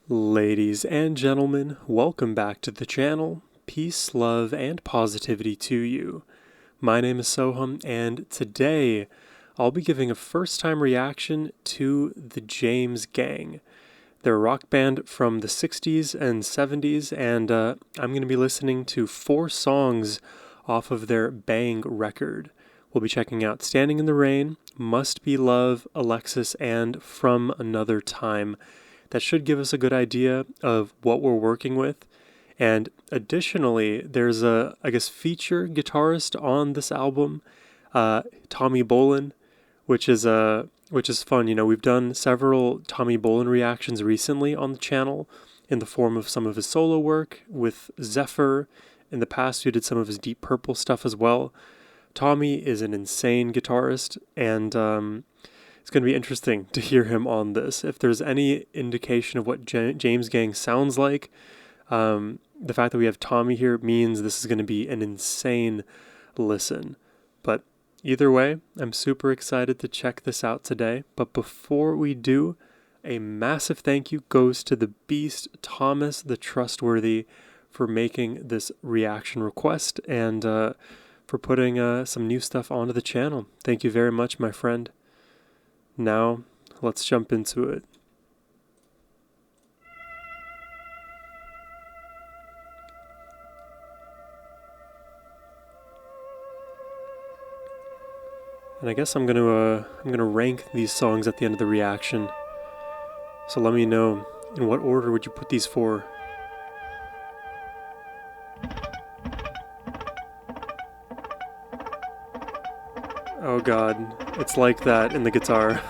Ladies and gentlemen, welcome back to the channel. Peace, love, and positivity to you. My name is Sohum, and today I'll be giving a first-time reaction to the James Gang. They're a rock band from the 60s and 70s, and I'm going to be listening to 4 songs off of their Bang record. We'll be checking out Standing in the Rain, Must Be Love, Alexis, and From Another Time. That should give us a good idea of what we're working with. And additionally, there's a, feature guitarist on this album, Tommy Bolin, which is fun. You know, we've done several Tommy Bolin reactions recently on the channel in the form of some of his solo work with Zephyr. In the past, we did some of his Deep Purple stuff as well. Tommy is an insane guitarist, and it's going to be interesting to hear him on this. If there's any indication of what James Gang sounds like, the fact that we have Tommy here means this is going to be an insane listen. But either way, I'm super excited to check this out today. But before we do, a massive thank you goes to the beast, Thomas the Trustworthy, for making this reaction request and for putting some new stuff onto the channel. Thank you very much, my friend. Now, let's jump into it. And I guess I'm gonna rank these songs at the end of the reaction. So let me know, in what order would you put these 4? Oh god, it's like that in the guitar.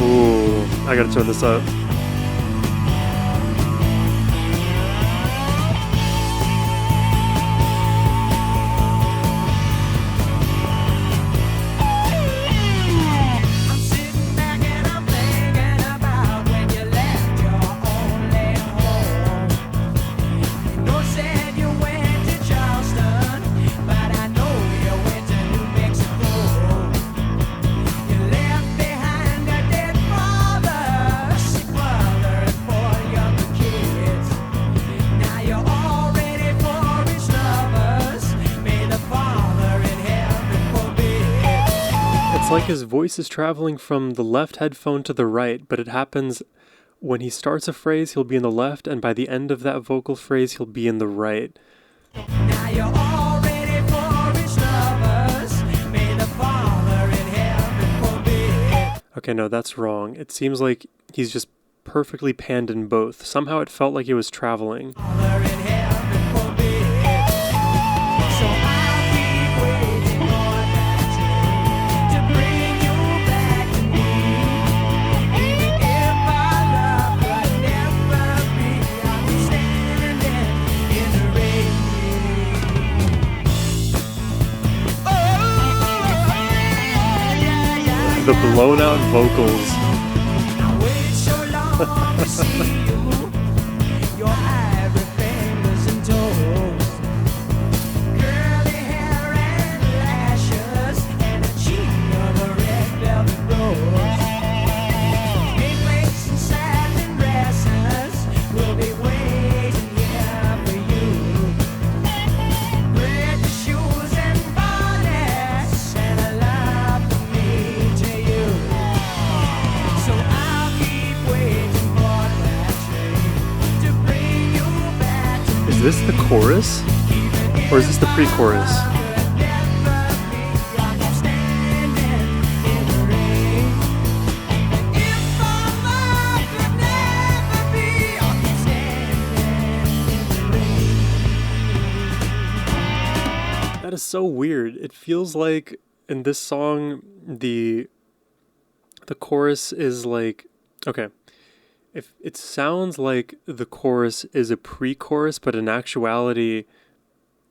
Ooh, I gotta turn this up. It's like his voice is traveling from the left headphone to the right, but it happens when he starts a phrase, he'll be in the left, and by the end of that vocal phrase, he'll be in the right. Now you're all ready for each lovers. May the Father in heaven forbid. Okay, no, that's wrong. It seems like he's just perfectly panned in both. Somehow it felt like he was traveling. The blown out vocals. Is this the chorus? Or is this the pre-chorus? That is so weird. It feels like in this song the chorus is like, okay, if it sounds like the chorus is a pre-chorus, but in actuality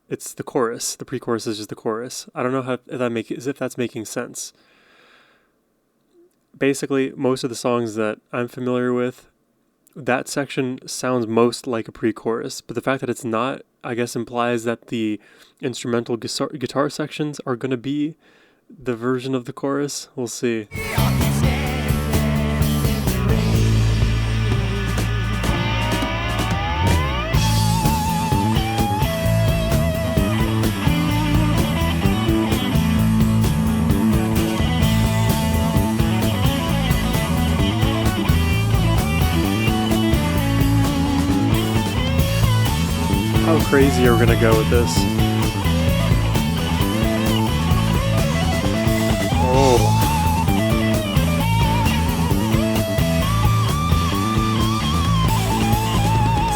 it's the chorus. The pre-chorus is just the chorus. I don't know if that's making sense. Basically, most of the songs that I'm familiar with that section sounds most like a pre-chorus, but the fact that it's not, I guess, implies that the instrumental guitar sections are going to be the version of the chorus. We'll see. How crazy are we gonna go with this? Oh.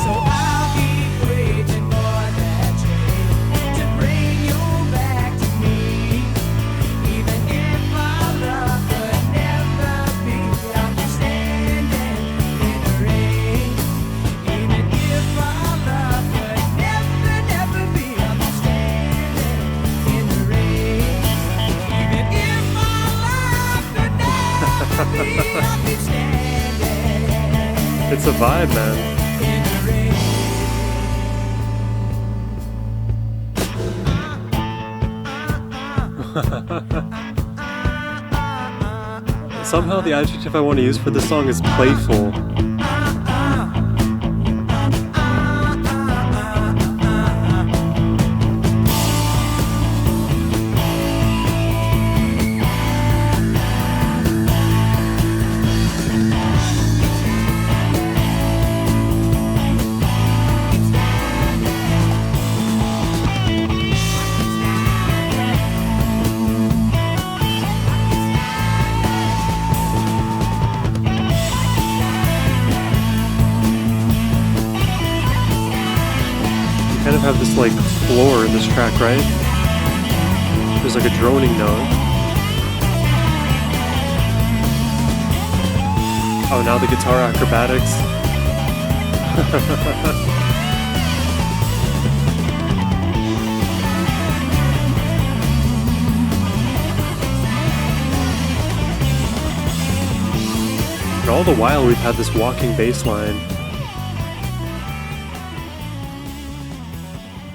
So I'll keep waiting for that train to bring you back to me. Even if our love could never be, I'll be standing in the rain. Even if our love could never be, I'll be standing in the rain. Even if our love could never be, I'll be standing. It's a vibe, man. Somehow the adjective I want to use for this song is playful. Kind of have this like floor in this track, right? There's like a droning note. Oh, now the guitar acrobatics. And all the while we've had this walking bass line.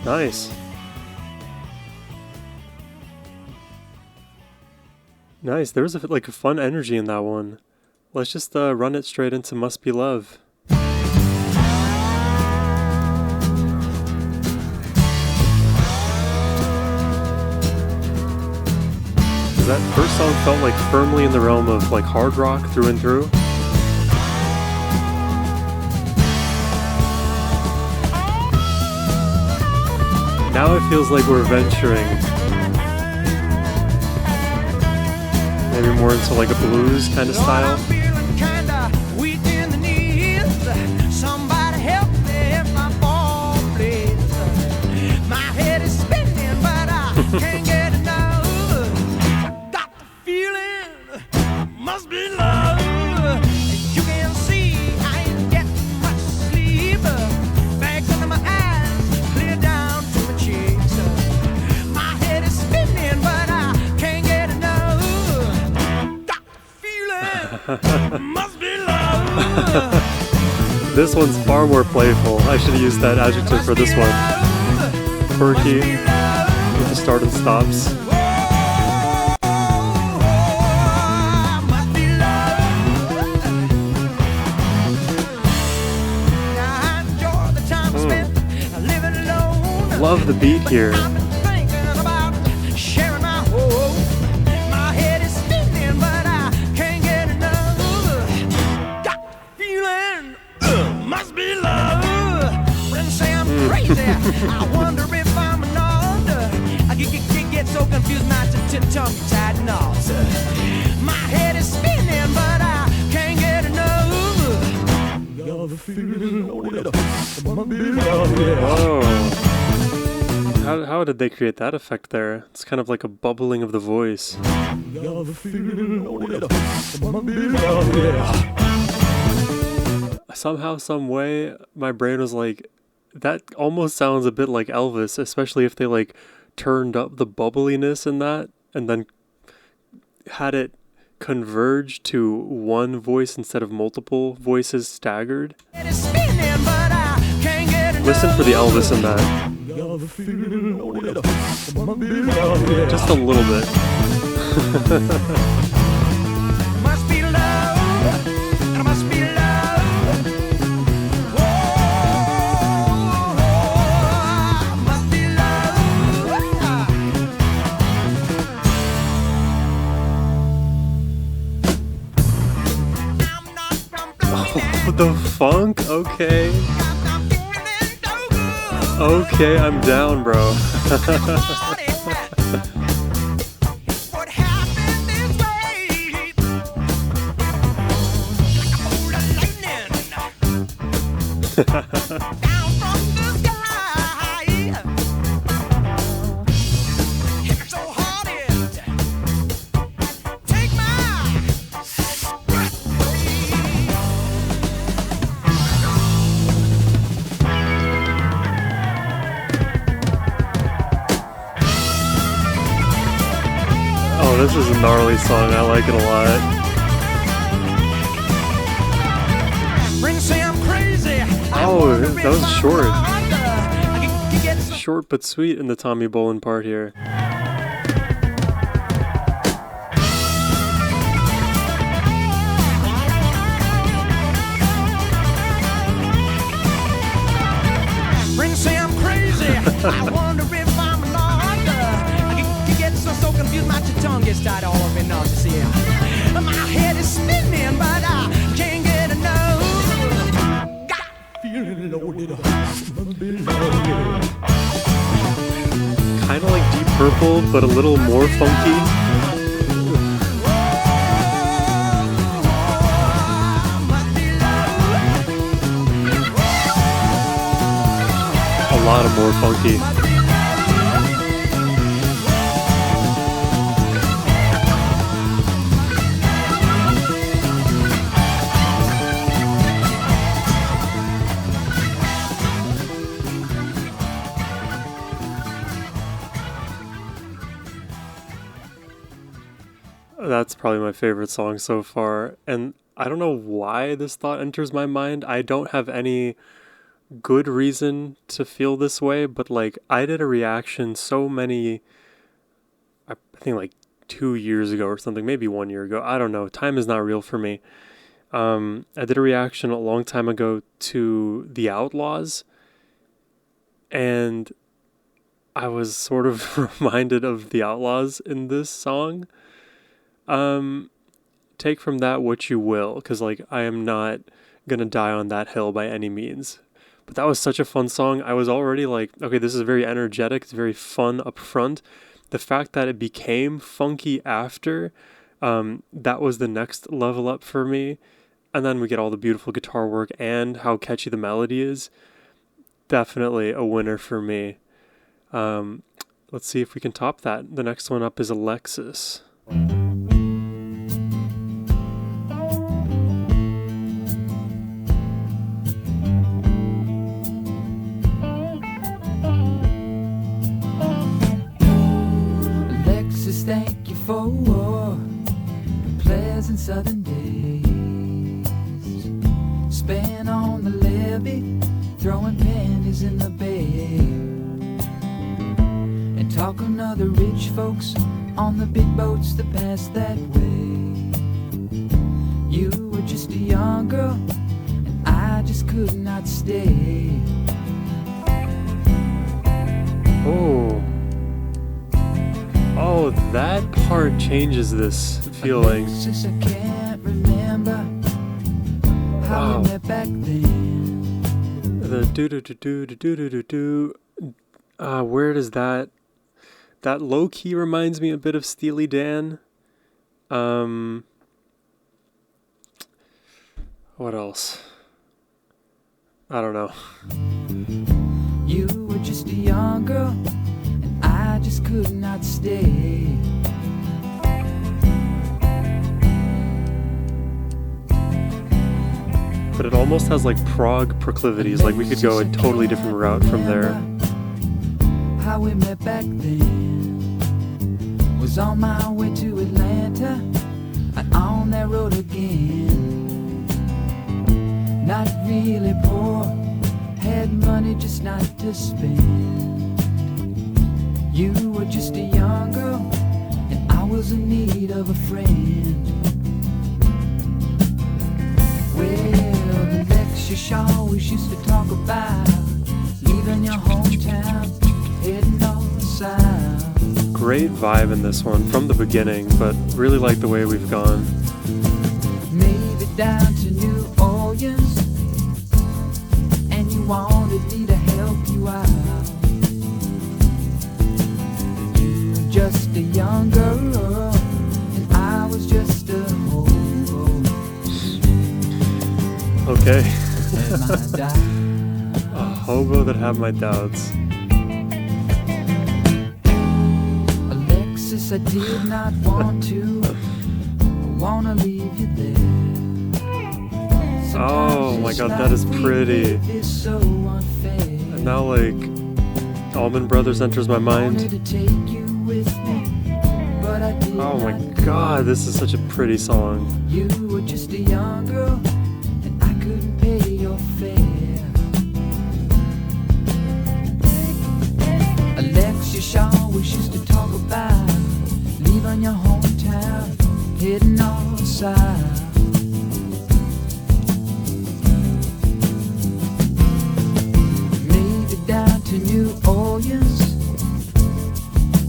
Nice. Nice. There was like a fun energy in that one. Let's just run it straight into Must Be Love. That first song felt like firmly in the realm of like hard rock through and through. Now it feels like we're venturing maybe more into like a blues kind of style. Can't get enough. Got the feeling, must be love. You can see I ain't getting much sleep. Bags under my eyes, clear down to my cheeks. My head is spinning, but I can't get enough. Got the feeling, must be love. This one's far more playful. I should have used that adjective for this one. Quirky. With the start and stops. Love the beat here. Must be love. Friends say I'm crazy. I wonder if I'm an I get so confused, my tongue tied knots. My head is spinning, but I can't get enough. Whoa. How did they create that effect there? It's kind of like a bubbling of the voice. Somehow, some way, my brain was like, that almost sounds a bit like Elvis, especially if they like turned up the bubbliness in that and then had it converge to one voice instead of multiple voices staggered. Listen for the Elvis in that. Just a little bit. Must be love, and it must be love. Oh, must be Oh, the funk? Okay. Okay, I'm down, bro. What happened this way? Like a bolt of lightning down from the sky. Hit me so hard it take my breath away. Oh, this is a gnarly song. I like it a lot. Friends say I'm crazy. Oh, that was short. Short but sweet in the Tommy Bolin part here. Friends say I'm crazy. I wonder if I'm lost. I get so confused, my tongue gets tied all up in nauseous here. My head is spinning, but I can't get enough. Got feeling loaded up. Kind of like Deep Purple, but a little more funky. A lot of more funky. That's probably my favorite song so far, and I don't know why this thought enters my mind. I don't have any good reason to feel this way, but like I did a reaction I think like 2 years ago or something, maybe 1 year ago. I don't know. Time is not real for me. I did a reaction a long time ago to The Outlaws, and I was sort of reminded of The Outlaws in this song. Take from that what you will, because like I am not gonna die on that hill by any means. But that was such a fun song. I was already like, okay, this is very energetic, it's very fun up front. The fact that it became funky after, that was the next level up for me. And then we get all the beautiful guitar work and how catchy the melody is. Definitely a winner for me. Let's see if we can top that. The next one up is Alexis. Alexis, thank you for the pleasant southern days spent on the levee, throwing pennies in the bay, and talking to other rich folks on the big boats that pass that way. You were just a young girl, and I just could not stay. Oh, that part changes this feeling. Alexis, I can't remember how we met back then. The do. Where does that low key reminds me a bit of Steely Dan. What else? I don't know. You were just a young girl, and I just could not stay. But it almost has like prog proclivities, like we could go a totally different route from there. How we met back then. Was on my way to Atlanta, and on that road again. Not really poor, had money just not to spend. You were just a young girl, and I was in need of a friend. Well, Alexis always used to talk about leaving your hometown, heading north south. Great vibe in this one from the beginning, but really like the way we've gone. Maybe down to New Orleans, and you wanted me to help you out. You were just a young girl, and I was just a hobo. Okay. Had my doubts. A hobo that had my doubts. Alexis, I did not want to. I wanna leave you there. Oh my god, that is pretty. So unfair. And now, like, Allman Brothers enters my mind. Wanted to take you with me, but I did Oh my not. god, this is such a pretty song. You were just a young girl, and I couldn't pay your fare. Alexis always used to talk about leaving your hometown, heading north south. Maybe down to New Orleans,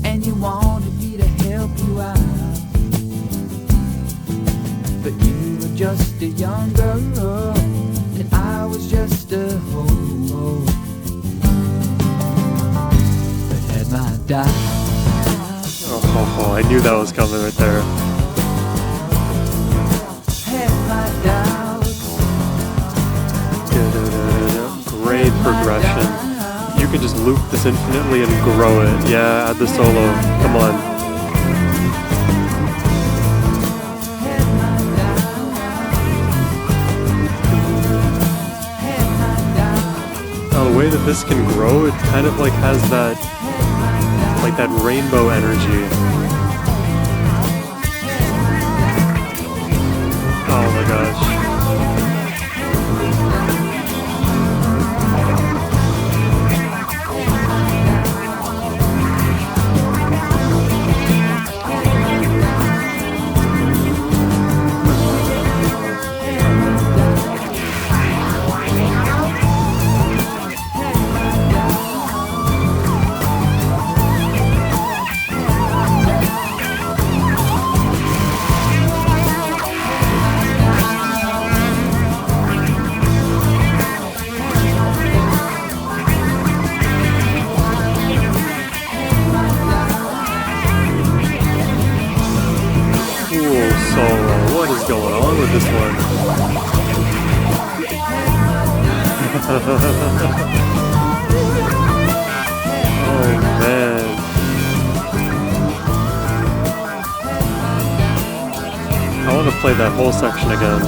and you wanted me to help you out. But you were just a young girl, and I was just a hobo. But had my doubts, Oh, I knew that was coming right there. had my doubts, Great progression. You can just loop this infinitely and grow it. Yeah, add the solo. Come on. had my doubts, had my doubts, Oh, the way that this can grow, it kind of like has that, like that rainbow energy. Oh my gosh. Cool solo. What is going on with this one? Oh man. I want to play that whole section again.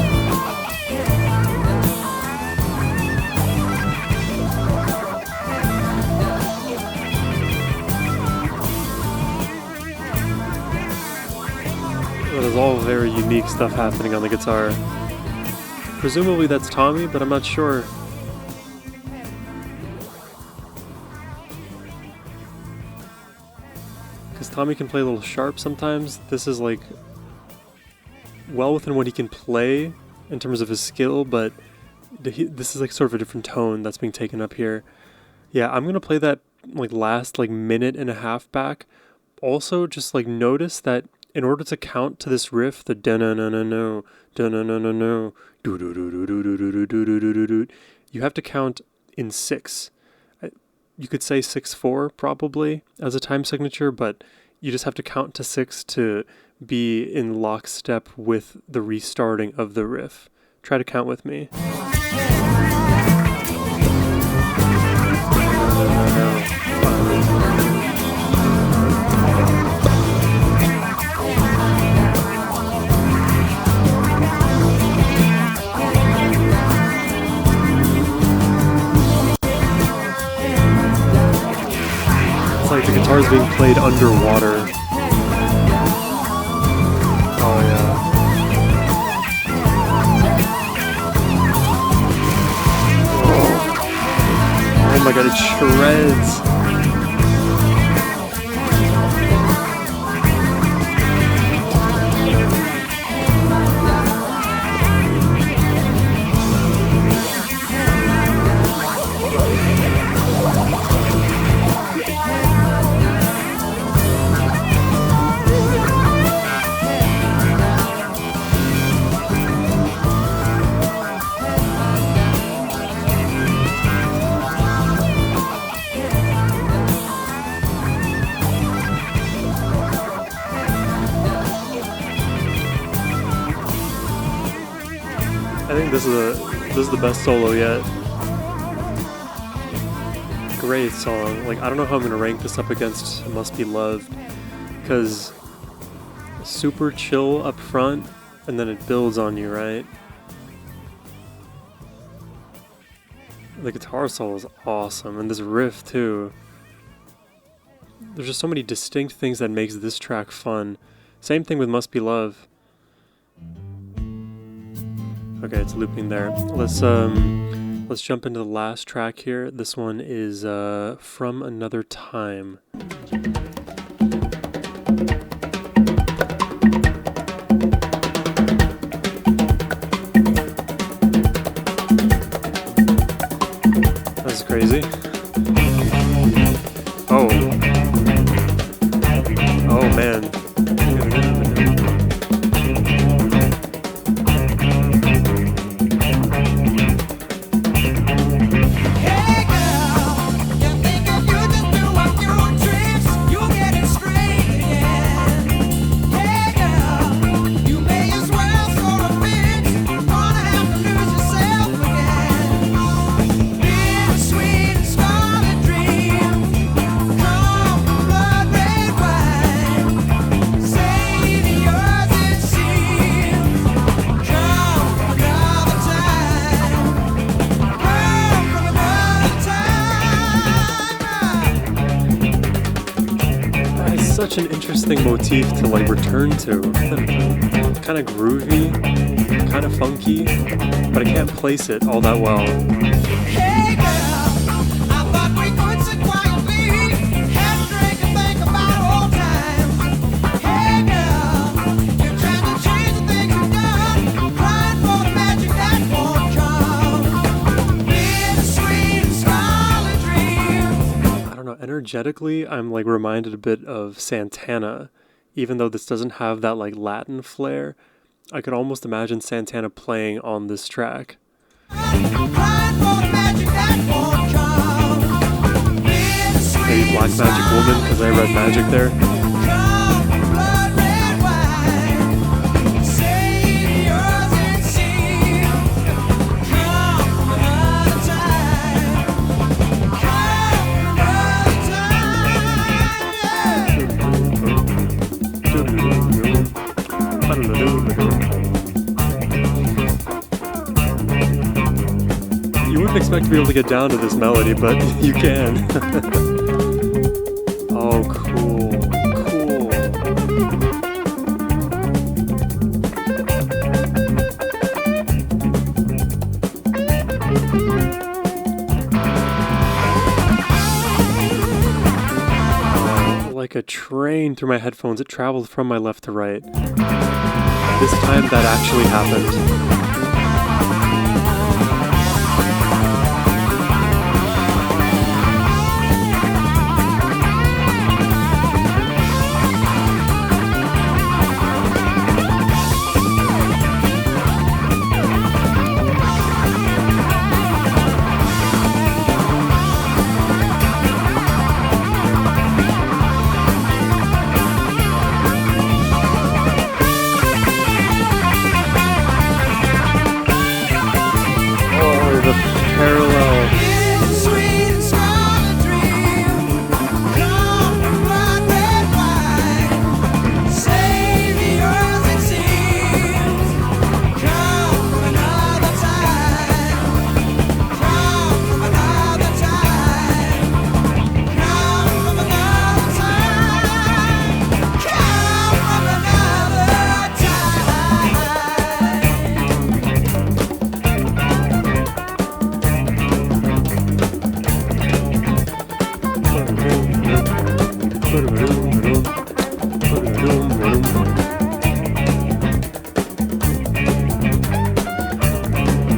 That is all very unique stuff happening on the guitar. Presumably that's Tommy, but I'm not sure. Because Tommy can play a little sharp sometimes. This is like well within what he can play in terms of his skill, but this is like sort of a different tone that's being taken up here. Yeah, I'm gonna play that like last like minute and a half back. Also, just like notice that in order to count to this riff, the da-na-na-na-no, da-na-na-na-no, do-do-do-do-do-do-do-do-do-do-do, you have to count in 6. You could say 6/4 probably as a time signature, but you just have to count to 6 to be in lockstep with the restarting of the riff. Try to count with me. It's like the guitar's being played underwater. Oh yeah. my god, it shreds. I think this is the best solo yet. Great song. Like, I don't know how I'm gonna rank this up against Must Be Loved, because super chill up front and then it builds on you, right? The guitar solo is awesome, and this riff too. There's just so many distinct things that makes this track fun. Same thing with Must Be Love. Okay, it's looping there. Let's jump into the last track here. This one is From Another Time. That's crazy. Oh. Oh man. Such an interesting motif to like return to. Kind of groovy, kind of funky, but I can't place it all that well. Hey girl, I thought we could sit quietly, have a drink and think about old times. Hey girl, you're trying to change the things you've done, crying for the magic that won't come. Bittersweet scarlet dreams. I don't know, energetically, I'm like reminded a bit of Santana, even though this doesn't have that like Latin flair. I could almost imagine Santana playing on this track. Maybe Black Magic Woman, because I read magic there. You wouldn't expect to be able to get down to this melody, but you can. Oh, cool. Cool. Like a train through my headphones, it traveled from my left to right. This time that actually happened.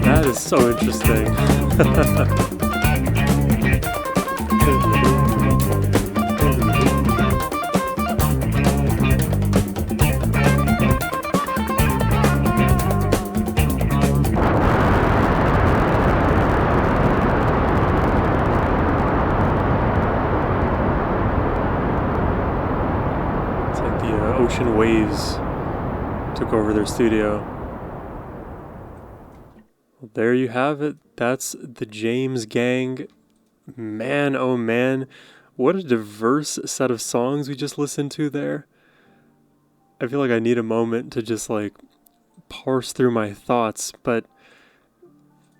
That is so interesting. It's like the ocean waves took over their studio. Well, there you have it. That's the James Gang. Man, oh man, what a diverse set of songs we just listened to there. I feel like I need a moment to just like parse through my thoughts, but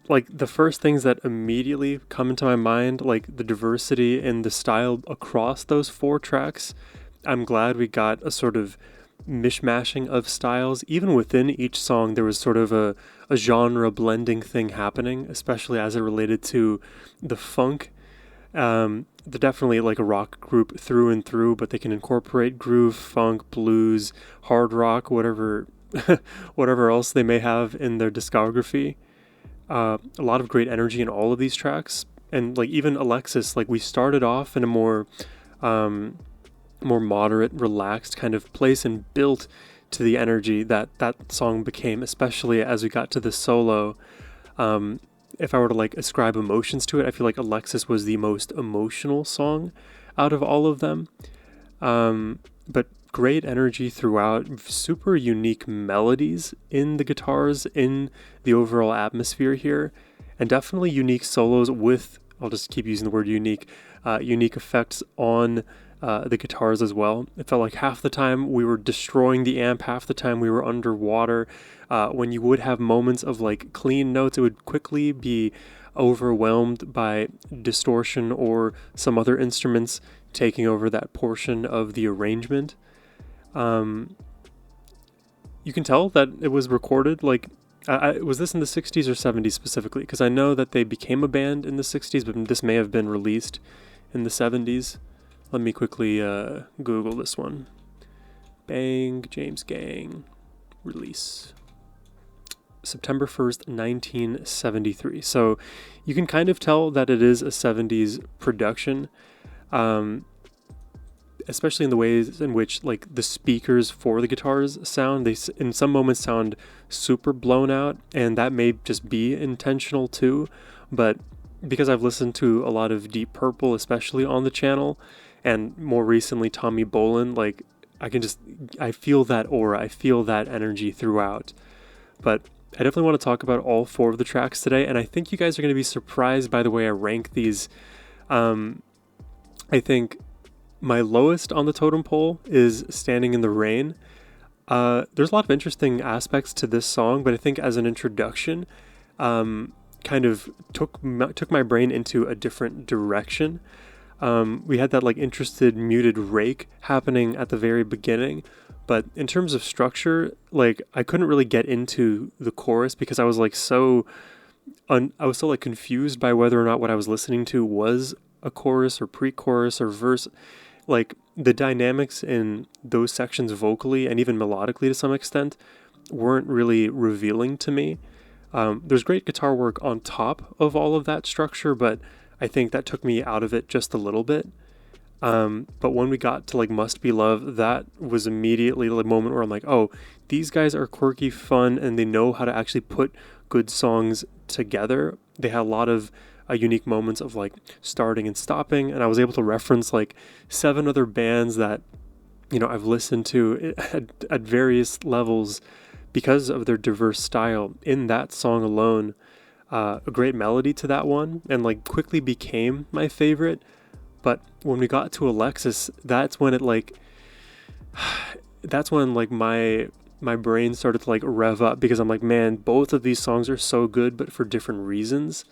like the first things that immediately come into my mind, like the diversity in the style across those 4 tracks, I'm glad we got a sort of mishmashing of styles. Even within each song, there was sort of a genre blending thing happening, especially as it related to the funk. They're definitely like a rock group through and through, but they can incorporate groove, funk, blues, hard rock, whatever, whatever else they may have in their discography. A lot of great energy in all of these tracks, and like even Alexis, like we started off in a more moderate, relaxed kind of place and built to the energy that that song became, especially as we got to the solo. If I were to like ascribe emotions to it, I feel like Alexis was the most emotional song out of all of them. But great energy throughout, super unique melodies in the guitars, in the overall atmosphere here, and definitely unique solos with, I'll just keep using the word unique, unique effects on the guitars as well. It felt like half the time we were destroying the amp, half the time we were underwater. When you would have moments of like clean notes, it would quickly be overwhelmed by distortion or some other instruments taking over that portion of the arrangement. You can tell that it was recorded like, was this in the 60s or 70s specifically? Because I know that they became a band in the 60s, but this may have been released in the 70s. Let me quickly Google this one. Bang, James Gang, release. September 1st, 1973. So you can kind of tell that it is a 70s production, especially in the ways in which like the speakers for the guitars sound. They in some moments sound super blown out, and that may just be intentional too. But because I've listened to a lot of Deep Purple, especially on the channel, and more recently Tommy Bolin, like I feel that aura, I feel that energy throughout. But I definitely want to talk about all 4 of the tracks today, and I think you guys are going to be surprised by the way I rank these. I think my lowest on the totem pole is Standing in the Rain. There's a lot of interesting aspects to this song, but I think as an introduction, kind of took my brain into a different direction. We had that like interested muted rake happening at the very beginning, but in terms of structure, like I couldn't really get into the chorus because I was like I was so like confused by whether or not what I was listening to was a chorus or pre-chorus or verse. Like the dynamics in those sections vocally and even melodically to some extent weren't really revealing to me. There's great guitar work on top of all of that structure, but I think that took me out of it just a little bit. But when we got to like Must Be Love, that was immediately the moment where I'm like, oh, these guys are quirky, fun, and they know how to actually put good songs together. They had a lot of unique moments of like starting and stopping, and I was able to reference like 7 other bands that, you know, I've listened to at various levels because of their diverse style in that song alone. A great melody to that one, and like quickly became my favorite. But when we got to Alexis, that's when it like that's when like my brain started to like rev up, because I'm like, man, both of these songs are so good, but for different reasons.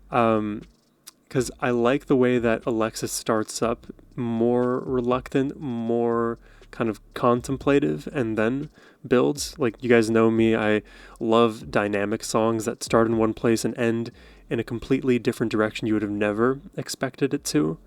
Because I like the way that Alexis starts up more reluctant, more kind of contemplative, and then builds. Like, you guys know me, I love dynamic songs that start in one place and end in a completely different direction you would have never expected it to.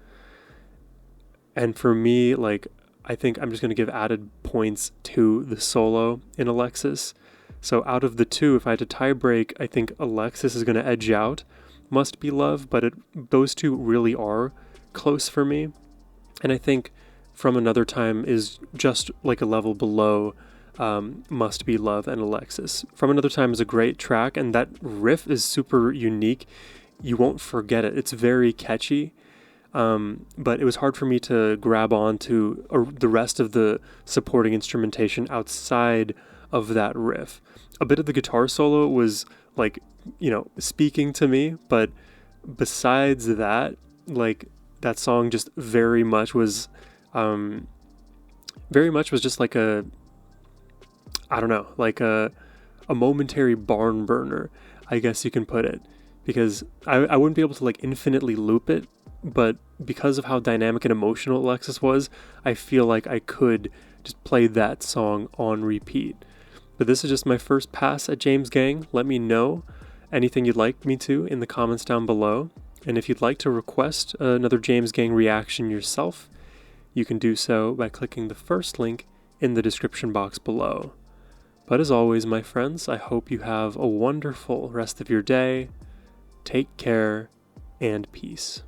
And for me, like, I think I'm just going to give added points to the solo in Alexis. So out of the two, if I had to tie break, I think Alexis is going to edge out Must Be Love, but those two really are close for me. And I think From Another Time is just like a level below Must Be Love and Alexis. From Another Time is a great track, and that riff is super unique. You won't forget it. It's very catchy. But it was hard for me to grab on to the rest of the supporting instrumentation outside of that riff. A bit of the guitar solo was like, speaking to me, but besides that, like, that song just very much was just like I don't know, like a momentary barn burner, I guess you can put it, because I wouldn't be able to like infinitely loop it, but because of how dynamic and emotional Alexis was, I feel like I could just play that song on repeat. But this is just my first pass at James Gang. Let me know anything you'd like me to in the comments down below. And if you'd like to request another James Gang reaction yourself, you can do so by clicking the first link in the description box below. But as always, my friends, I hope you have a wonderful rest of your day. Take care and peace.